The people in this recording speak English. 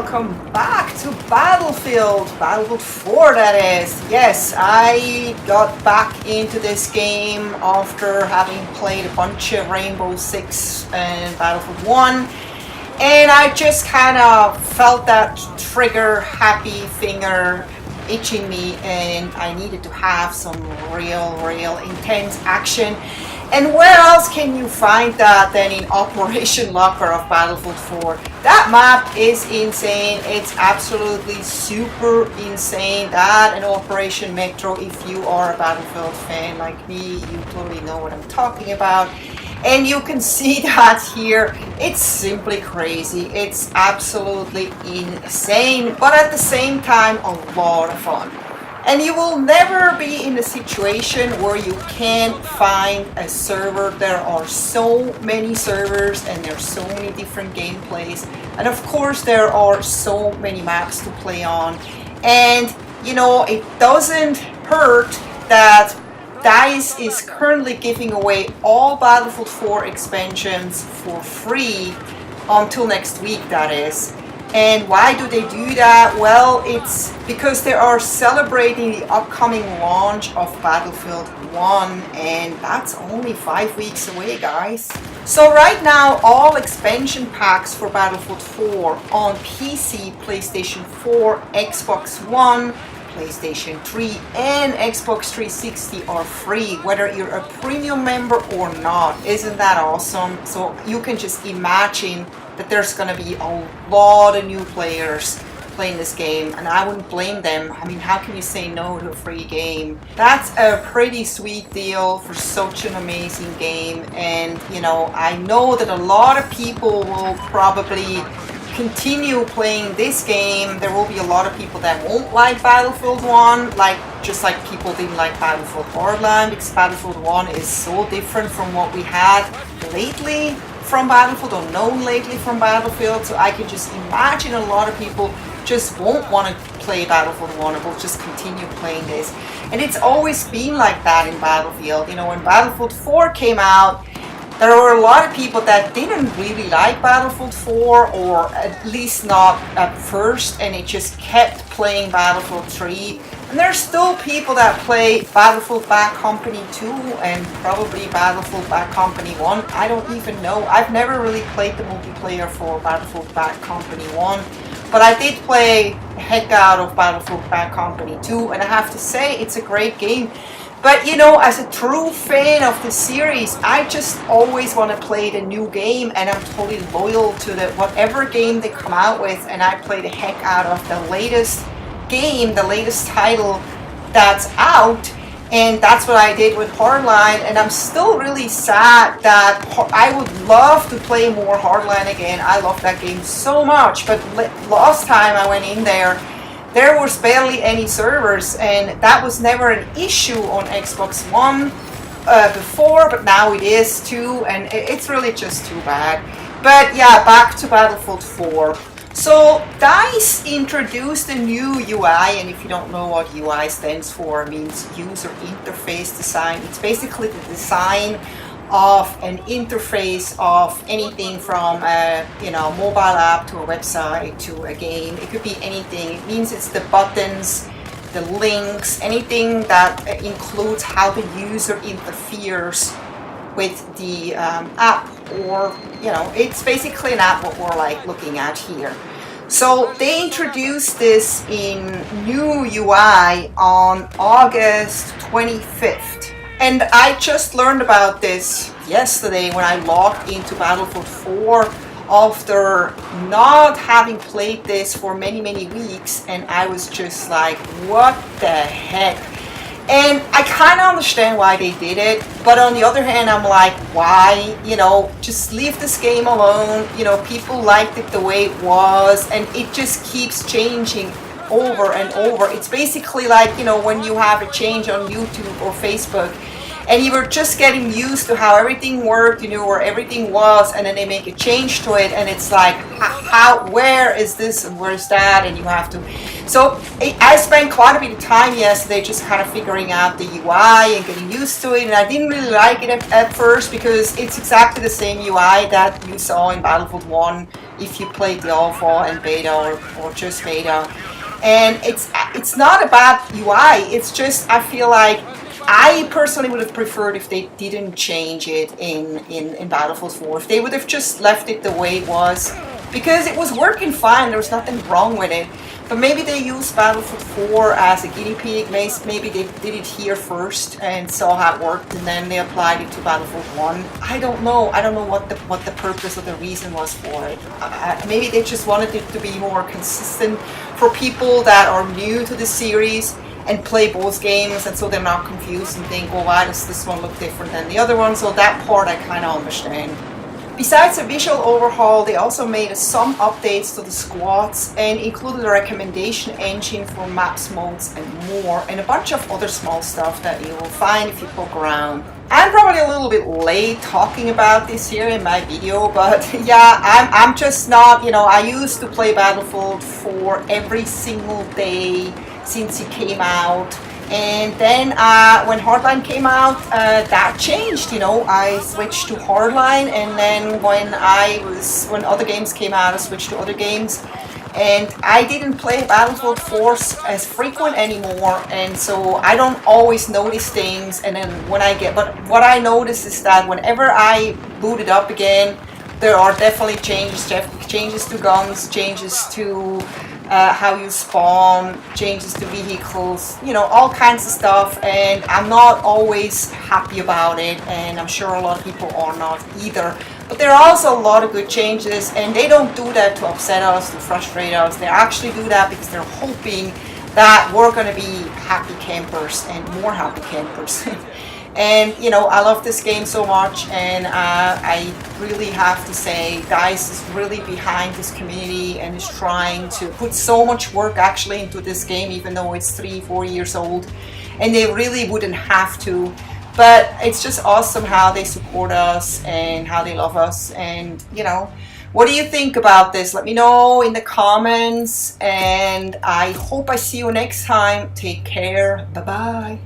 welcome back to Battlefield 4 that is. Yes, I got back into this game after having played a bunch of Rainbow Six and Battlefield 1, and I just kind of felt that trigger happy finger itching me, and I needed to have some real intense action. And where else can you find that than in Operation Locker of Battlefield 4? That map is insane. It's absolutely super insane. That and Operation Metro, if you are a Battlefield fan like me, you totally know what I'm talking about. And you can see that here. It's simply crazy. It's absolutely insane, but at the same time, a lot of fun. And you will never be in a situation where you can't find a server. There are so many servers and there's so many different gameplays. And of course there are so many maps to play on. And you know, it doesn't hurt that DICE is currently giving away all Battlefield 4 expansions for free until next week, that is. And why do they do that? Well, it's because they are celebrating the upcoming launch of Battlefield 1, and that's only 5 weeks away, guys. So right now, all expansion packs for Battlefield 4 on PC, PlayStation 4, Xbox One, PlayStation 3 and Xbox 360 are free, whether you're a premium member or not. Isn't that awesome? So you can just imagine that there's gonna be a lot of new players playing this game, and I wouldn't blame them. I mean, how can you say no to a free game? That's a pretty sweet deal for such an amazing game. And you know, I know that a lot of people will probably continue playing this game. There will be a lot of people that won't like Battlefield 1, just like people didn't like Battlefield Hardline, because Battlefield 1 is so different from what we had lately from Battlefield, or known lately from Battlefield. So I can just imagine a lot of people just won't want to play Battlefield 1 and will just continue playing this. And it's always been like that in Battlefield. You know, when Battlefield 4 came out, there were a lot of people that didn't really like Battlefield 4, or at least not at first, and it just kept playing Battlefield 3. And there's still people that play Battlefield Bad Company 2 and probably Battlefield Bad Company 1. I don't even know. I've never really played the multiplayer for Battlefield Bad Company 1, but I did play the heck out of Battlefield Bad Company 2, and I have to say it's a great game. But you know, as a true fan of the series, I just always want to play the new game, and I'm totally loyal to whatever game they come out with, and I play the heck out of the latest game, the latest title that's out. And that's what I did with Hardline, and I'm still really sad that I would love to play more Hardline again. I love that game so much, but last time I went in there was barely any servers, and that was never an issue on Xbox One before, but now it is too, and it's really just too bad. But yeah, back to Battlefield 4. So DICE introduced a new UI, and if you don't know what UI stands for, it means user interface design. It's basically the design of an interface of anything from a mobile app to a website to a game. It could be anything. It means it's the buttons, the links, anything that includes how the user interferes with the app, or it's basically an app what we're looking at here. So they introduced this in new UI on August 25th. And I just learned about this yesterday when I logged into Battlefield 4 after not having played this for many weeks, and I was just like, what the heck? And I kind of understand why they did it, but on the other hand, I'm like, why? Just leave this game alone. People liked it the way it was, and it just keeps changing over and over. It's basically like, when you have a change on YouTube or Facebook, and you were just getting used to how everything worked, you knew where everything was, and then they make a change to it, and it's like, where is this and where's that, and you have to. So I spent quite a bit of time yesterday just kind of figuring out the UI and getting used to it, and I didn't really like it at first because it's exactly the same UI that you saw in Battlefield 1 if you played the alpha and beta or just beta. And it's not a bad UI, it's just I feel like I personally would have preferred if they didn't change it in Battlefield 4, if they would have just left it the way it was, because it was working fine, there was nothing wrong with it. But maybe they used Battlefield 4 as a guinea pig, maybe they did it here first and saw how it worked and then they applied it to Battlefield 1. I don't know what the purpose or the reason was for it. Maybe they just wanted it to be more consistent for people that are new to the series and play both games, and so they're not confused and think, oh, why does this one look different than the other one? So that part I kind of understand. Besides a visual overhaul, they also made some updates to the squads and included a recommendation engine for maps, modes and more, and a bunch of other small stuff that you will find if you poke around. I'm probably a little bit late talking about this here in my video, but yeah, I'm just not, I used to play Battlefield 4 every single day since it came out. And then when Hardline came out, that changed. I switched to Hardline, and then when other games came out, I switched to other games. And I didn't play Battlefield 4 as frequent anymore, and so I don't always notice things. And then but what I notice is that whenever I boot it up again, there are definitely changes to guns, changes to how you spawn, changes to vehicles, all kinds of stuff, and I'm not always happy about it, and I'm sure a lot of people are not either. But there are also a lot of good changes, and they don't do that to upset us, to frustrate us. They actually do that because they're hoping that we're going to be happy campers and more happy campers. And I love this game so much, and I really have to say DICE is really behind this community and is trying to put so much work actually into this game, even though it's 3-4 years old, and they really wouldn't have to. But it's just awesome how they support us and how they love us. And what do you think about this? Let me know in the comments, and I hope I see you next time. Take care. Bye bye.